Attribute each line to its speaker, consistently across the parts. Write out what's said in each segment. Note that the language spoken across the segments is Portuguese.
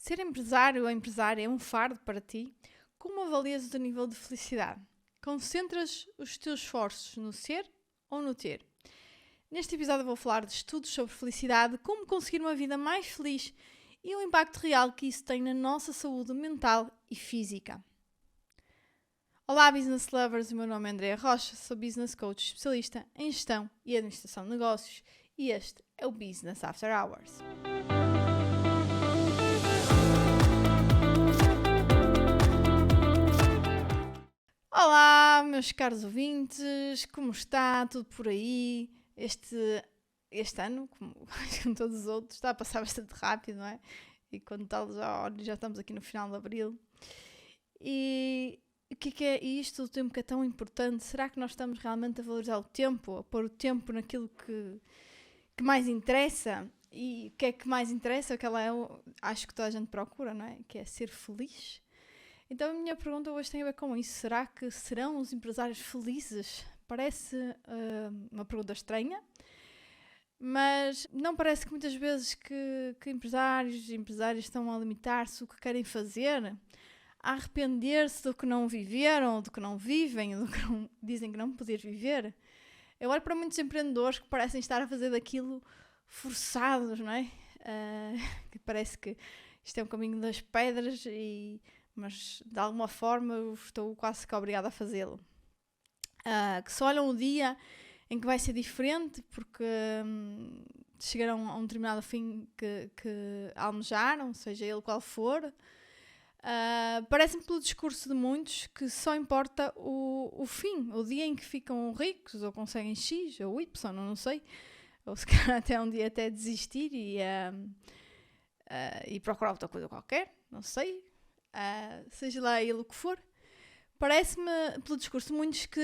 Speaker 1: Ser empresário ou empresária é um fardo para ti? Como avalias o teu nível de felicidade? Concentras os teus esforços no ser ou no ter? Neste episódio vou falar de estudos sobre felicidade, como conseguir uma vida mais feliz e o impacto real que isso tem na nossa saúde mental e física. Olá Business Lovers, o meu nome é Andrea Rocha, sou Business Coach especialista em gestão e administração de negócios e este é o Business After Hours. Olá, meus caros ouvintes, como está? Tudo por aí? Este ano, como todos os outros, está a passar bastante rápido, não é? E quando tal, já estamos aqui no final de abril. E o que é isto? O tempo que é tão importante? Será que nós estamos realmente a valorizar o tempo? A pôr o tempo naquilo que mais interessa? E o que é que mais interessa? Acho que toda a gente procura, não é? Que é ser feliz. Então a minha pergunta hoje tem a ver com isso. Será que serão os empresários felizes? Parece uma pergunta estranha, mas não parece que muitas vezes que empresários e empresárias estão a limitar-se o que querem fazer, a arrepender-se do que não viveram, do que não vivem, do que dizem que não poder viver. Eu olho para muitos empreendedores que parecem estar a fazer daquilo forçados, não é? Que parece que isto é um caminho das pedras mas de alguma forma eu estou quase que obrigada a fazê-lo. Que só olham o dia em que vai ser diferente porque chegarão a um determinado fim que almejaram, seja ele qual for. Parece-me pelo discurso de muitos que só importa o fim, o dia em que ficam ricos ou conseguem X ou Y, não sei, ou se calhar até um dia até desistir e procurar outra coisa qualquer, não sei. Seja lá ele o que for, parece-me, pelo discurso de muitos, que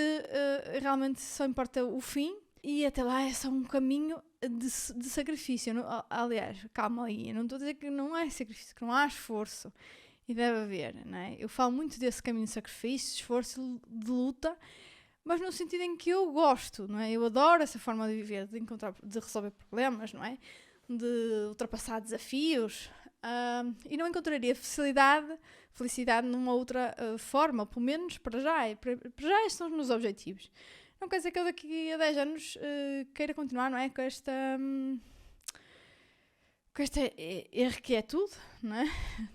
Speaker 1: realmente só importa o fim e até lá é só um caminho de sacrifício. Aliás, calma aí, eu não estou a dizer que não é sacrifício, que não há esforço, e deve haver, não é? Eu falo muito desse caminho de sacrifício, esforço, de luta, mas no sentido em que eu gosto, não é? Eu adoro essa forma de viver, de resolver problemas, não é? De ultrapassar desafios. E não encontraria felicidade numa outra forma, pelo menos para já. Para já estes são os meus objetivos. Não quer dizer que eu daqui a 10 anos queira continuar, não é? Com esta irrequietude, não é?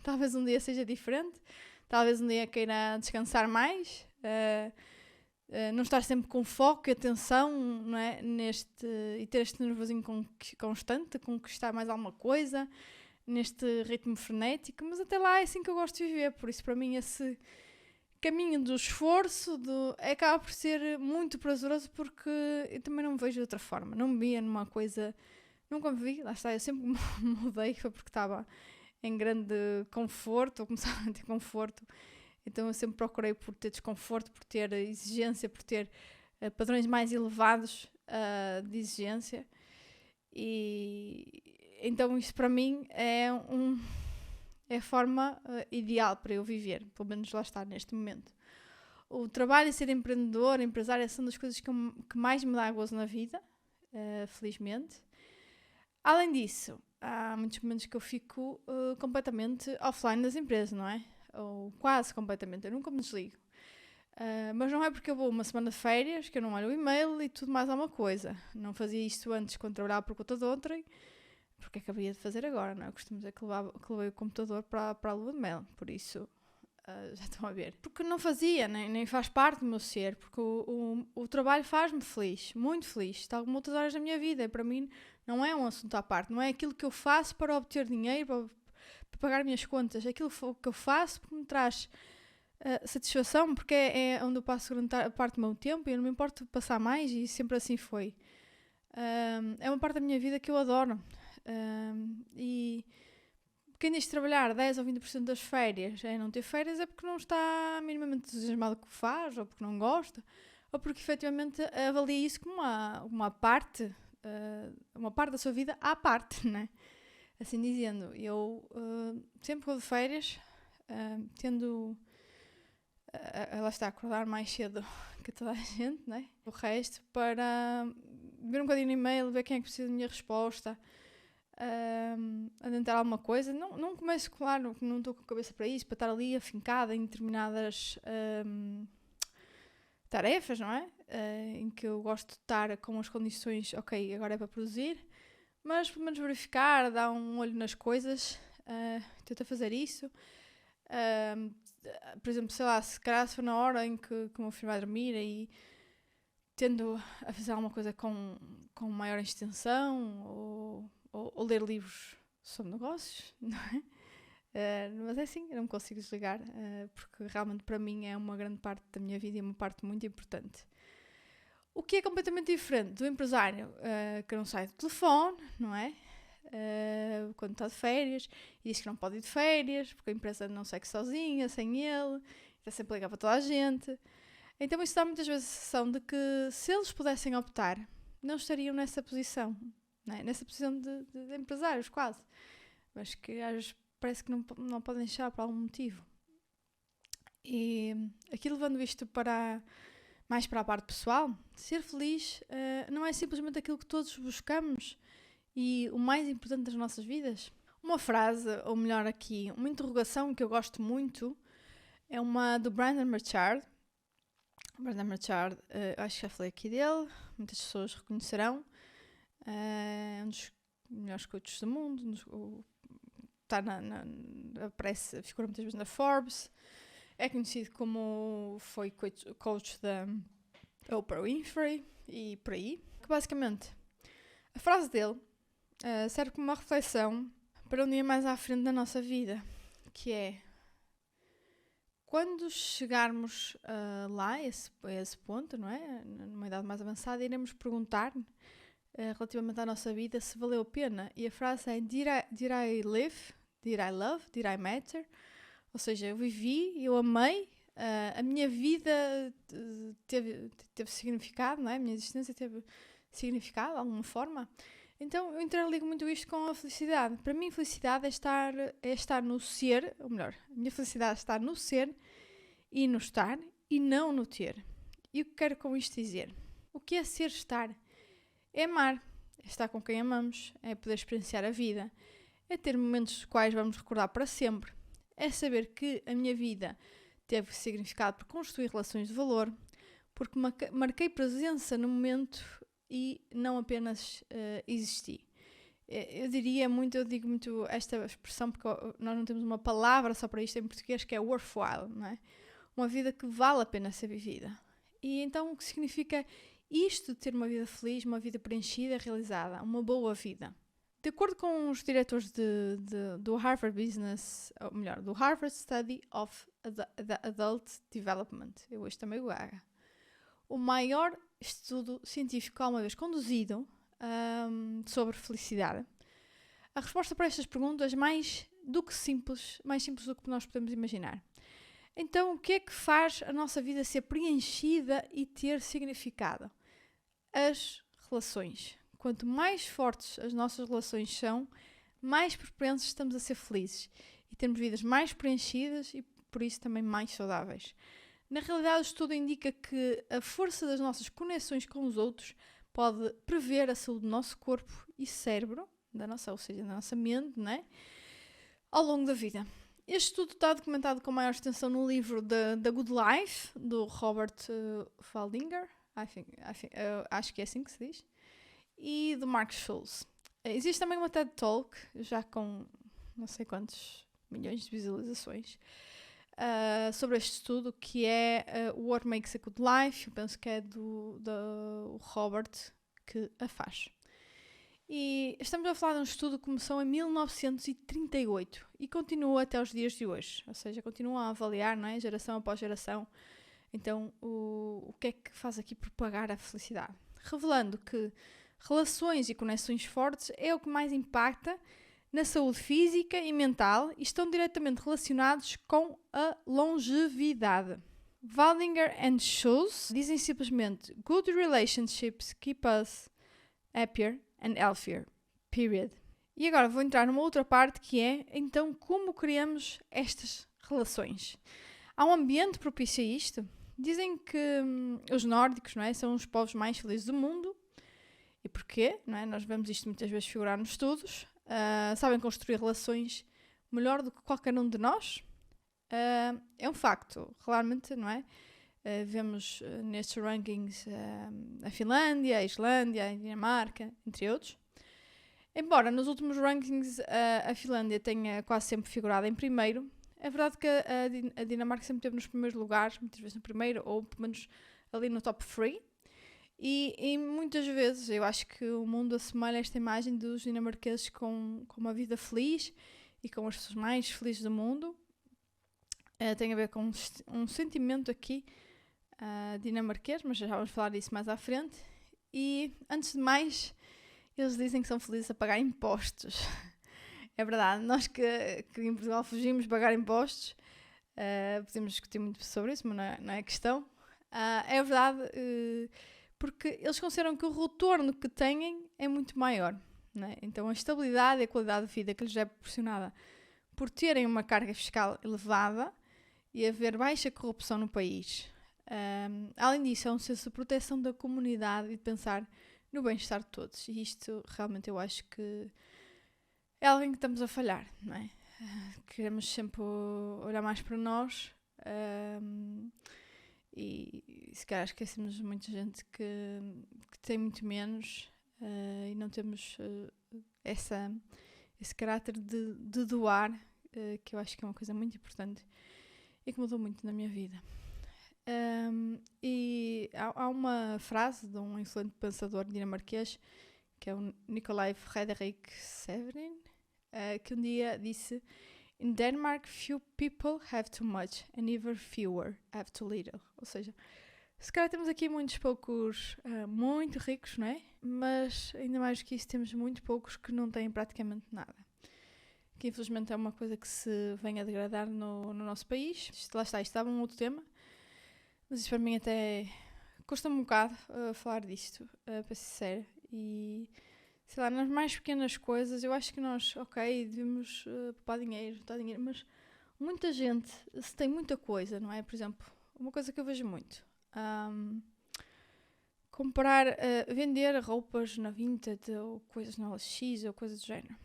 Speaker 1: Talvez um dia seja diferente, talvez um dia queira descansar mais, não estar sempre com foco e atenção, não é? E ter este nervosinho constante, conquistar mais alguma coisa, neste ritmo frenético, mas até lá é assim que eu gosto de viver, por isso para mim esse caminho do esforço acaba por ser muito prazeroso, porque eu também não me vejo de outra forma, não me via numa coisa, nunca me vi, lá está, eu sempre me mudei, foi porque estava em grande conforto, ou começava a ter conforto, então eu sempre procurei por ter desconforto, por ter exigência, por ter padrões mais elevados de exigência. E então isso para mim é a forma ideal para eu viver, pelo menos lá está neste momento. O trabalho e ser empreendedor, empresária, são das coisas que mais me dá gozo na vida, felizmente. Além disso, há muitos momentos que eu fico completamente offline das empresas, não é? Ou quase completamente, eu nunca me desligo. Mas não é porque eu vou uma semana de férias que eu não olho o e-mail e tudo mais alguma coisa. Não fazia isto antes quando trabalhava por conta de outrem, porque é que havia de fazer agora, não é? Eu costumo dizer que levei o computador para a lua de mel, por isso já estão a ver. Porque não fazia, nem faz parte do meu ser, porque o trabalho faz-me feliz, muito feliz. Está como outras áreas da minha vida, para mim não é um assunto à parte, não é aquilo que eu faço para obter dinheiro, para pagar as minhas contas, é aquilo que eu faço porque me traz satisfação, porque é onde eu passo grande parte do meu tempo e eu não me importo passar mais, e sempre assim foi. É uma parte da minha vida que eu adoro. E quem diz trabalhar 10 ou 20% das férias não ter férias é porque não está minimamente entusiasmado com o que faz, ou porque não gosta, ou porque efetivamente avalia isso como uma parte da sua vida à parte, né? Assim dizendo, eu sempre que vou de férias, tendo lá está, acordar mais cedo que toda a gente, né? O resto para ver um bocadinho no e-mail, ver quem é que precisa da minha resposta, a tentar alguma coisa. Não começo, claro, não estou com a cabeça para isso, para estar ali afincada em determinadas tarefas, não é? Em que eu gosto de estar com as condições, ok, agora é para produzir, mas pelo menos verificar, dar um olho nas coisas, tenta fazer isso. Por exemplo, sei lá, se calhar se for na hora em que o meu filho vai dormir e tendo a fazer alguma coisa com maior extensão ou ler livros sobre negócios, não é? Mas é assim, eu não me consigo desligar, porque realmente para mim é uma grande parte da minha vida e uma parte muito importante. O que é completamente diferente do empresário que não sai do telefone, não é? Quando está de férias e diz que não pode ir de férias porque a empresa não segue sozinha, sem ele, está sempre a ligar para toda a gente. Então isso dá muitas vezes a sensação de que se eles pudessem optar, não estariam nessa posição, não é? Nessa posição de empresários quase, mas que às vezes parece que não podem deixar por algum motivo. E aqui levando isto mais para a parte pessoal, ser feliz não é simplesmente aquilo que todos buscamos e o mais importante das nossas vidas. Uma frase, ou melhor aqui, uma interrogação que eu gosto muito, é uma do Brendon Burchard. Brendon Burchard, acho que já falei aqui dele, muitas pessoas reconhecerão. É um dos melhores coaches do mundo, aparece, figura muitas vezes na Forbes, é conhecido como foi coach da Oprah Winfrey e por aí. Que basicamente, a frase dele serve como uma reflexão para um dia mais à frente da nossa vida, que é: quando chegarmos lá, a esse ponto, não é? Numa idade mais avançada, iremos perguntar relativamente à nossa vida se valeu a pena. E a frase é: did I live? Did I love? Did I matter? Ou seja, eu vivi, eu amei, a minha vida teve significado, não é? A minha existência teve significado de alguma forma. Então eu interligo muito isto com a felicidade. Para mim, felicidade é estar no ser, ou melhor, a minha felicidade é estar no ser e no estar e não no ter. E o que quero com isto dizer? O que é ser estar? É amar, é estar com quem amamos, é poder experienciar a vida, é ter momentos dos quais vamos recordar para sempre, é saber que a minha vida teve significado por construir relações de valor, porque marquei presença no momento e não apenas existi. Eu digo muito esta expressão porque nós não temos uma palavra só para isto em português, que é worthwhile, não é? Uma vida que vale a pena ser vivida. E então o que significa isto de ter uma vida feliz, uma vida preenchida, realizada, uma boa vida? De acordo com os diretores do Harvard Business, ou melhor, do Harvard Study of Adult Development, eu hoje também o hago, o maior estudo científico alguma vez conduzido sobre felicidade, a resposta para estas perguntas é mais simples do que nós podemos imaginar. Então, o que é que faz a nossa vida ser preenchida e ter significado? As relações. Quanto mais fortes as nossas relações são, mais propensos estamos a ser felizes e temos vidas mais preenchidas e, por isso, também mais saudáveis. Na realidade, o estudo indica que a força das nossas conexões com os outros pode prever a saúde do nosso corpo e cérebro, ou seja, da nossa mente, não é? Ao longo da vida. Este estudo está documentado com maior extensão no livro The Good Life, do Robert Waldinger, acho que é assim que se diz, e do Mark Schultz. Existe também uma TED Talk, já com não sei quantos milhões de visualizações, sobre este estudo, que é What Makes a Good Life. Eu penso que é do Robert que a faz. E estamos a falar de um estudo que começou em 1938 e continua até os dias de hoje. Ou seja, continua a avaliar, não é? Geração após geração. Então, o que é que faz aqui propagar a felicidade? Revelando que relações e conexões fortes é o que mais impacta na saúde física e mental e estão diretamente relacionados com a longevidade. Waldinger and Schultz dizem simplesmente: good relationships keep us happier and healthier. Period. E agora vou entrar numa outra parte, que é, então, como criamos estas relações? Há um ambiente propício a isto? Dizem que os nórdicos, não é, são os povos mais felizes do mundo. E porquê? Não é? Nós vemos isto muitas vezes figurar nos estudos. sabem construir relações melhor do que qualquer um de nós. É um facto, claramente, não é? Vemos nestes rankings a Finlândia, a Islândia, a Dinamarca, entre outros. Embora nos últimos rankings a Finlândia tenha quase sempre figurado em primeiro, é verdade que a Dinamarca sempre esteve nos primeiros lugares, muitas vezes no primeiro, ou pelo menos ali no top 3. E muitas vezes eu acho que o mundo assemelha esta imagem dos dinamarqueses com uma vida feliz e com as pessoas mais felizes do mundo. Tem a ver com um sentimento aqui dinamarquês, mas já vamos falar disso mais à frente. E antes de mais, eles dizem que são felizes a pagar impostos. É verdade, nós que em Portugal fugimos de pagar impostos, podemos discutir muito sobre isso, mas não é questão. É verdade, porque eles consideram que o retorno que têm é muito maior. Não é? Então a estabilidade e a qualidade de vida que lhes é proporcionada por terem uma carga fiscal elevada e haver baixa corrupção no país. Além disso, é um senso de proteção da comunidade e de pensar no bem-estar de todos. E isto realmente eu acho que é algo em que estamos a falhar, não é? Queremos sempre olhar mais para nós e se calhar esquecemos de muita gente que tem muito menos e não temos esse caráter de doar, que eu acho que é uma coisa muito importante e que mudou muito na minha vida. E há uma frase de um excelente pensador dinamarquês, que é o Nicolai Frederik Severin, que um dia disse: "In Denmark, few people have too much, and even fewer have too little." Ou seja, se calhar temos aqui muitos poucos muito ricos, não é? Mas ainda mais que isso, temos muito poucos que não têm praticamente nada. Que infelizmente é uma coisa que se vem a degradar no nosso país. Lá está, isto estava um outro tema, mas isso para mim até custa-me um bocado falar disto, para ser sincera. E sei lá, nas mais pequenas coisas, eu acho que nós, devemos poupar dinheiro, mas muita gente, se tem muita coisa, não é? Por exemplo, uma coisa que eu vejo muito, vender roupas na Vinted ou coisas na LX ou coisas do género.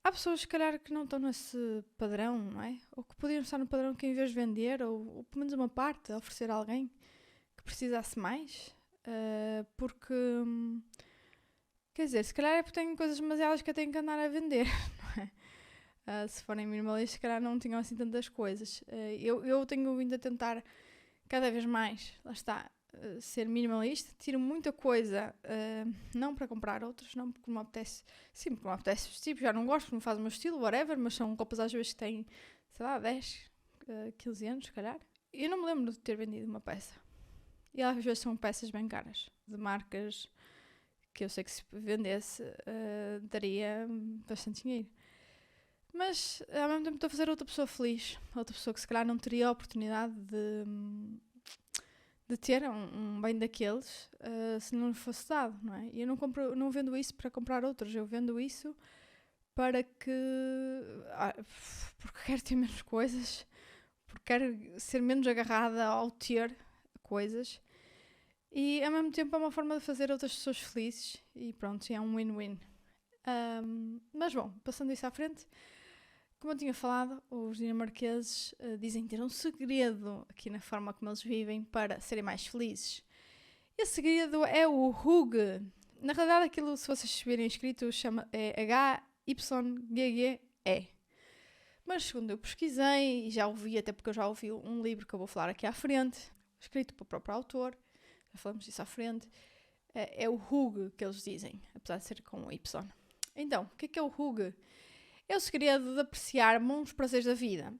Speaker 1: Há pessoas, se calhar, que não estão nesse padrão, não é? Ou que podiam estar no padrão que, em vez de vender, ou pelo menos uma parte, oferecer a alguém que precisasse mais. Porque, quer dizer, se calhar é porque têm coisas demasiadas que eu tenho que andar a vender, não é? Se forem minimalistas, se calhar não tinham assim tantas coisas. Eu tenho vindo a tentar cada vez mais, lá está, ser minimalista. Tiro muita coisa, não para comprar outras, não porque me apetece, sim, porque me apetece vestir, já não gosto, não faz o meu estilo, whatever, mas são roupas às vezes que têm, sei lá, 10, 15 anos, se calhar. Eu não me lembro de ter vendido uma peça. E às vezes são peças bem caras, de marcas que eu sei que se vendesse daria bastante dinheiro. Mas ao mesmo tempo estou a fazer outra pessoa feliz, outra pessoa que se calhar não teria a oportunidade de ter um bem daqueles se não lhe fosse dado, não é? E eu não vendo isso para comprar outros, eu vendo isso para que... porque quero ter menos coisas, porque quero ser menos agarrada ao ter coisas, e ao mesmo tempo é uma forma de fazer outras pessoas felizes e pronto, é um win-win. Mas bom, passando isso à frente, como eu tinha falado, os dinamarqueses dizem ter um segredo aqui na forma como eles vivem para serem mais felizes. Esse segredo é o Hug. Na realidade, aquilo, se vocês virem escrito, é HYGGE. Mas segundo eu pesquisei, e já ouvi, até porque eu já ouvi um livro que eu vou falar aqui à frente, escrito pelo próprio autor, já falamos disso à frente, é o Hug que eles dizem, apesar de ser com Y. Então, o que é o Hug? É o segredo de apreciar bons prazeres da vida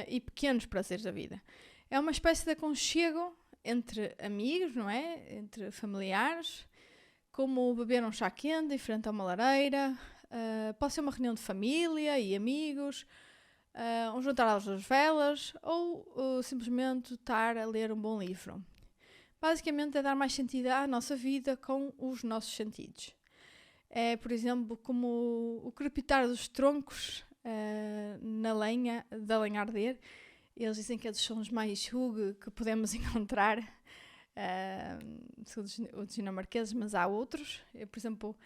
Speaker 1: e pequenos prazeres da vida. É uma espécie de aconchego entre amigos, não é? Entre familiares, como beber um chá quente em frente a uma lareira, pode ser uma reunião de família e amigos, um jantar às 2 velas ou simplesmente estar a ler um bom livro. Basicamente é dar mais sentido à nossa vida com os nossos sentidos. É, por exemplo, como o crepitar dos troncos na lenha, da lenha a arder. Eles dizem que é dos sons mais Hug que podemos encontrar, os dinamarqueses, mas há outros. Por exemplo,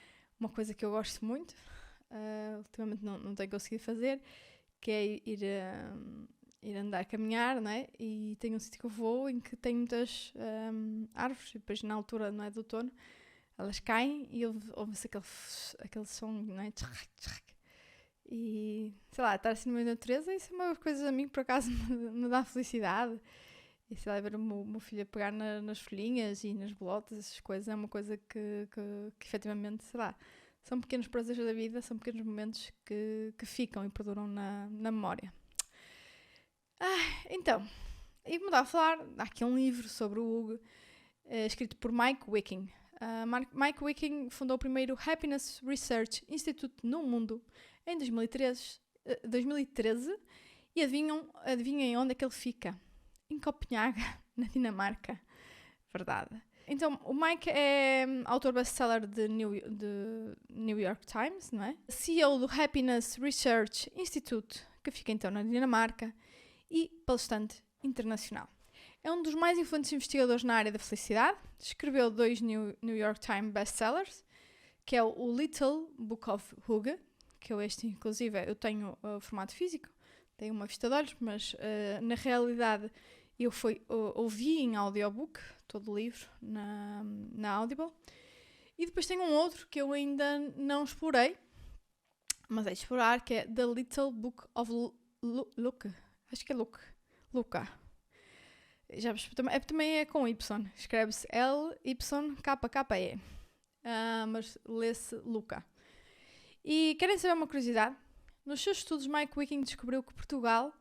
Speaker 1: uma coisa que eu gosto muito, ultimamente não tenho conseguido fazer, que é ir andar, caminhar, não é? E tem um sítio que eu vou em que tem muitas árvores, e depois na altura, não é, do outono, elas caem e ouve-se aquele som, não é? E, sei lá, estar assim no meio da natureza, isso é uma coisa a mim que por acaso me dá felicidade. E sei lá, ver o meu filho a pegar nas folhinhas e nas bolotas, essas coisas, é uma coisa que efetivamente, sei lá, são pequenos prazeres da vida, são pequenos momentos que ficam e perduram na memória. Então, e como estava a falar, há aqui um livro sobre o Hug, escrito por Mike Wiking. Mike Wiking fundou o primeiro Happiness Research Institute no mundo em 2013 e adivinhem onde é que ele fica? Em Copenhaga, na Dinamarca. Verdade. Então, o Mike é autor best-seller de New York Times, não é? CEO do Happiness Research Institute, que fica então na Dinamarca, e palestrante internacional. É um dos mais influentes investigadores na área da felicidade. Escreveu 2 New York Times best-sellers, que é o Little Book of Hug, que eu inclusive, eu tenho o formato físico, tenho uma vista de olhos, mas na realidade eu ouvi em audiobook todo o livro na Audible. E depois tem um outro que eu ainda não explorei, mas é de explorar, que é The Little Book of Luca. Acho que é Luca. Também é com Y. Escreve-se L-Y-K-K-E. Mas lê-se Luca. E querem saber uma curiosidade? Nos seus estudos, Mike Wiking descobriu que Portugal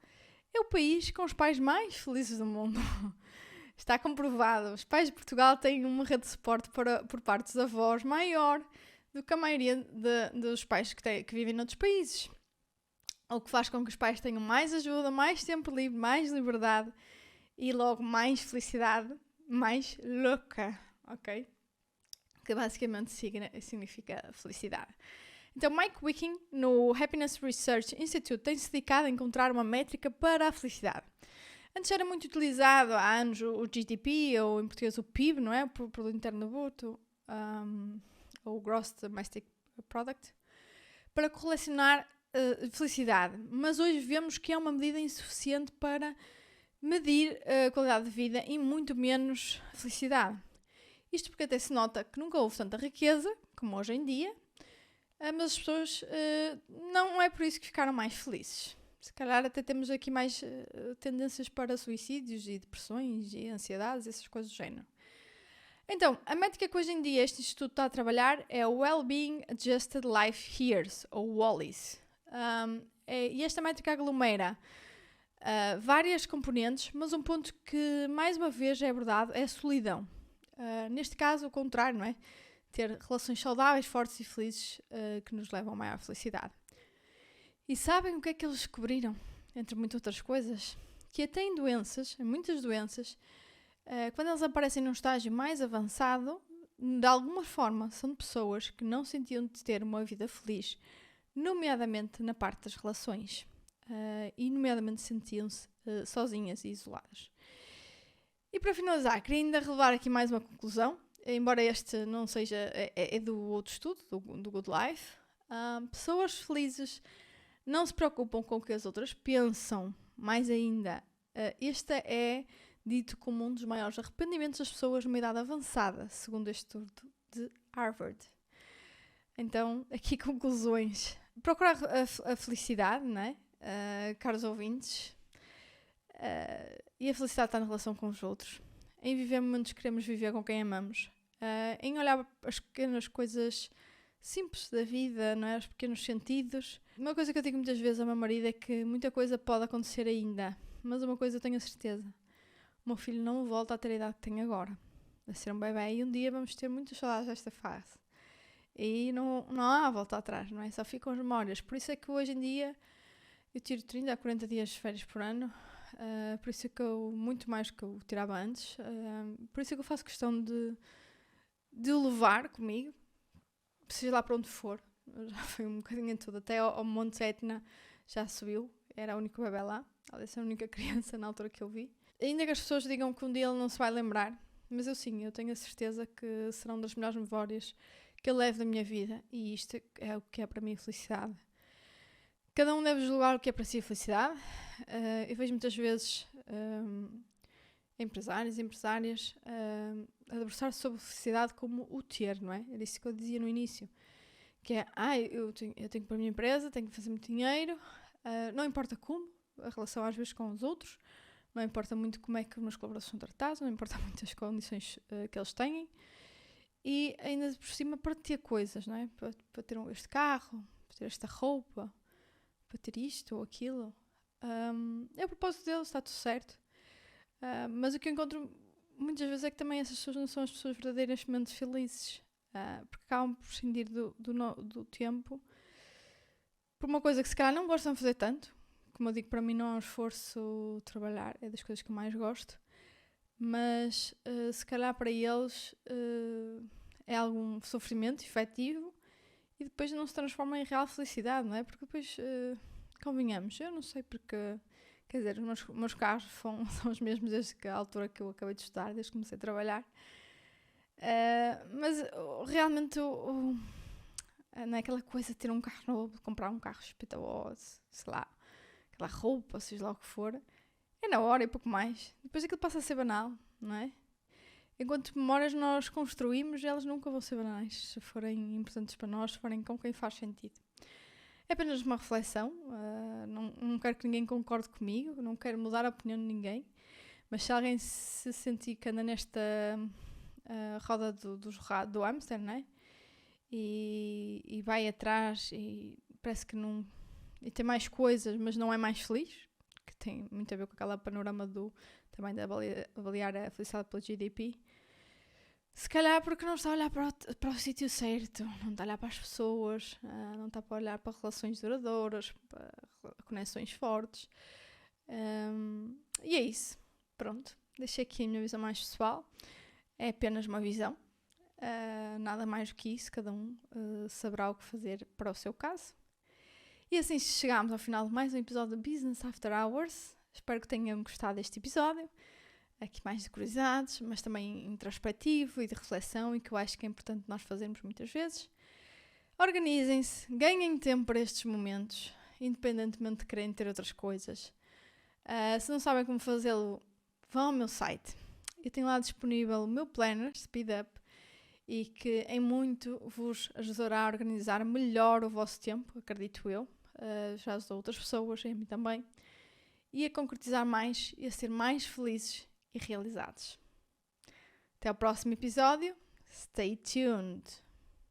Speaker 1: é o país com os pais mais felizes do mundo. Está comprovado. Os pais de Portugal têm uma rede de suporte por parte dos avós maior do que a maioria dos pais que vivem noutros países. O que faz com que os pais tenham mais ajuda, mais tempo livre, mais liberdade e logo mais felicidade, mais louca, ok? Que basicamente significa felicidade. Então, Mike Wiking, no Happiness Research Institute, tem-se dedicado a encontrar uma métrica para a felicidade. Antes era muito utilizado há anos o GDP, ou em português o PIB, não é? O Produto Interno Bruto, ou o Gross Domestic Product, para correlacionar felicidade. Mas hoje vemos que é uma medida insuficiente para medir a qualidade de vida e muito menos felicidade. Isto porque até se nota que nunca houve tanta riqueza como hoje em dia, mas as pessoas não é por isso que ficaram mais felizes. Se calhar até temos aqui mais tendências para suicídios e depressões e ansiedades, essas coisas do género. Então, a métrica que hoje em dia este instituto está a trabalhar é o Wellbeing Adjusted Life Years, ou WALLYs. E esta métrica aglomera várias componentes, mas um ponto que mais uma vez é abordado é a solidão. Neste caso, o contrário, não é? Ter relações saudáveis, fortes e felizes que nos levam a maior felicidade. E sabem o que é que eles descobriram? Entre muitas outras coisas, que até em muitas doenças, quando eles aparecem num estágio mais avançado, de alguma forma são de pessoas que não sentiam de ter uma vida feliz, nomeadamente na parte das relações, e nomeadamente sentiam-se sozinhas e isoladas. E para finalizar, queria ainda relevar aqui mais uma conclusão, embora este não seja, é do outro estudo, do Good Life. Pessoas felizes não se preocupam com o que as outras pensam, mais ainda, este é dito como um dos maiores arrependimentos das pessoas numa idade avançada, segundo este estudo de Harvard. Então, aqui conclusões. Procurar a felicidade, não é? Caros ouvintes, e a felicidade está na relação com os outros, em viver momentos que queremos viver com quem amamos, em olhar as pequenas coisas simples da vida, não é? Os pequenos sentidos. Uma coisa que eu digo muitas vezes ao meu marido é que muita coisa pode acontecer ainda, mas uma coisa eu tenho a certeza: o meu filho não volta a ter a idade que tem agora, a ser um bebê, e um dia vamos ter muitas saudades desta fase. E não há volta atrás, não é? Só ficam as memórias. Por isso é que hoje em dia eu tiro 30 a 40 dias de férias por ano. Por isso é que muito mais do que eu tirava antes. Por isso é que eu faço questão de o levar comigo, seja lá para onde for. Já foi um bocadinho em tudo. Até ao Monte Etna já subiu. Era a única bebê lá. Aliás, a única criança na altura que eu vi. Ainda que as pessoas digam que um dia ele não se vai lembrar, mas eu sim, eu tenho a certeza que serão das melhores memórias que eu levo da minha vida, e isto é o que é para mim felicidade. Cada um deve julgar o que é para si a felicidade. Eu vejo muitas vezes empresários e empresárias a debruçar sobre felicidade como o ter, não é? Era isso que eu dizia no início. Que é, eu tenho que pôr a minha empresa, tenho que fazer muito dinheiro, não importa como, a relação às vezes com os outros, não importa muito como é que os meus colaboradores são tratados, não importa muito as condições que eles têm, e ainda por cima para ter coisas, não é? Para ter este carro, para ter esta roupa, para ter isto ou aquilo. É o propósito deles, está tudo certo. Mas o que eu encontro muitas vezes é que também essas pessoas não são as pessoas verdadeiramente felizes. Porque acabam por prescindir do tempo por uma coisa que se calhar não gostam de fazer tanto. Como eu digo, para mim não é um esforço trabalhar, é das coisas que eu mais gosto. Mas se calhar para eles é algum sofrimento efetivo e depois não se transforma em real felicidade, não é? Porque depois, convenhamos, eu não sei porque, quer dizer, os meus carros são os mesmos desde a altura que eu acabei de estudar, desde que comecei a trabalhar. Mas realmente não é aquela coisa de ter um carro novo, de comprar um carro espetaculoso, sei lá, aquela roupa, seja lá o que for, é na hora e pouco mais. Depois aquilo passa a ser banal, não é? Enquanto memórias nós construímos, elas nunca vão ser banais, se forem importantes para nós, se forem com quem faz sentido. É apenas uma reflexão, não quero que ninguém concorde comigo, não quero mudar a opinião de ninguém, mas se alguém se sentir que anda nesta roda do hamster, não é? E vai atrás e parece que não... E tem mais coisas, mas não é mais feliz, que tem muito a ver com aquele panorama também de avaliar a felicidade pelo GDP. Se calhar porque não está a olhar para o sítio certo, não está a olhar para as pessoas, não está a olhar para relações duradouras, para conexões fortes. E é isso. Pronto, deixei aqui a minha visão mais pessoal. É apenas uma visão. Nada mais do que isso, cada um saberá o que fazer para o seu caso. E assim chegámos ao final de mais um episódio de Business After Hours. Espero que tenham gostado deste episódio. Aqui mais de curiosidades, mas também introspectivo e de reflexão, e que eu acho que é importante nós fazermos muitas vezes. Organizem-se, ganhem tempo para estes momentos, independentemente de quererem ter outras coisas. Se não sabem como fazê-lo, vão ao meu site. Eu tenho lá disponível o meu planner, Speed Up, e que em muito vos ajudará a organizar melhor o vosso tempo, acredito eu. Já ajudou outras pessoas, e a mim também. E a concretizar mais e a ser mais felizes e realizados. Até ao próximo episódio. Stay tuned!